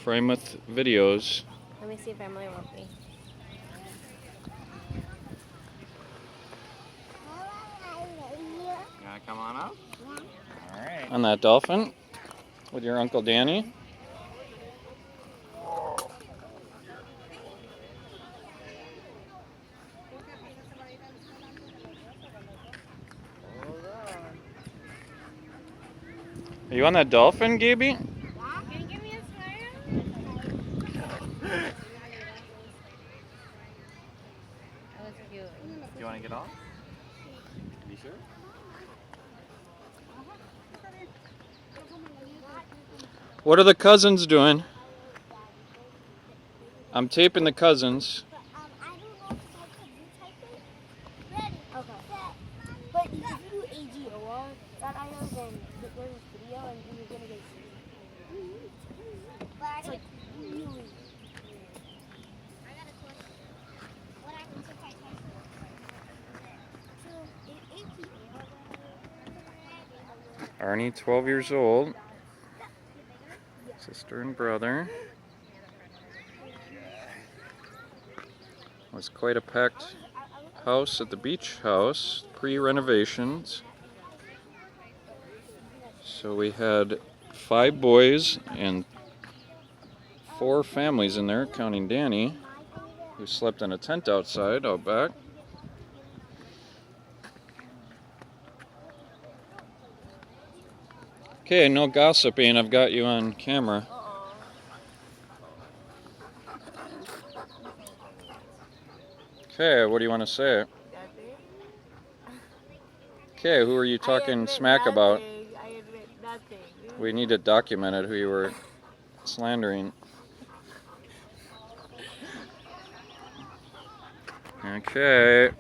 Frymouth videos. Let me see if Emily wants me. You wanna come on up? Alright. On that dolphin with your Uncle Danny. Are you on that dolphin, Gaby? Can you give me a smile? That was cute. Do you wanna get off? You sure? What are the cousins doing? I'm taping the cousins. But if you do AGO, that I know, then there's this video and you're gonna get it's like really. I got a question. What happens if I type it? Arnie, 12 years old. Sister and brother. It was quite a packed house at the beach house, pre-renovations. So we had 5 boys and 4 families in there, counting Danny, who slept in a tent outside, out back. Okay, no gossiping, I've got you on camera. Okay, what do you want to say? Okay, who are you talking smack about? I admit nothing. We need to document it, who you were slandering. Okay.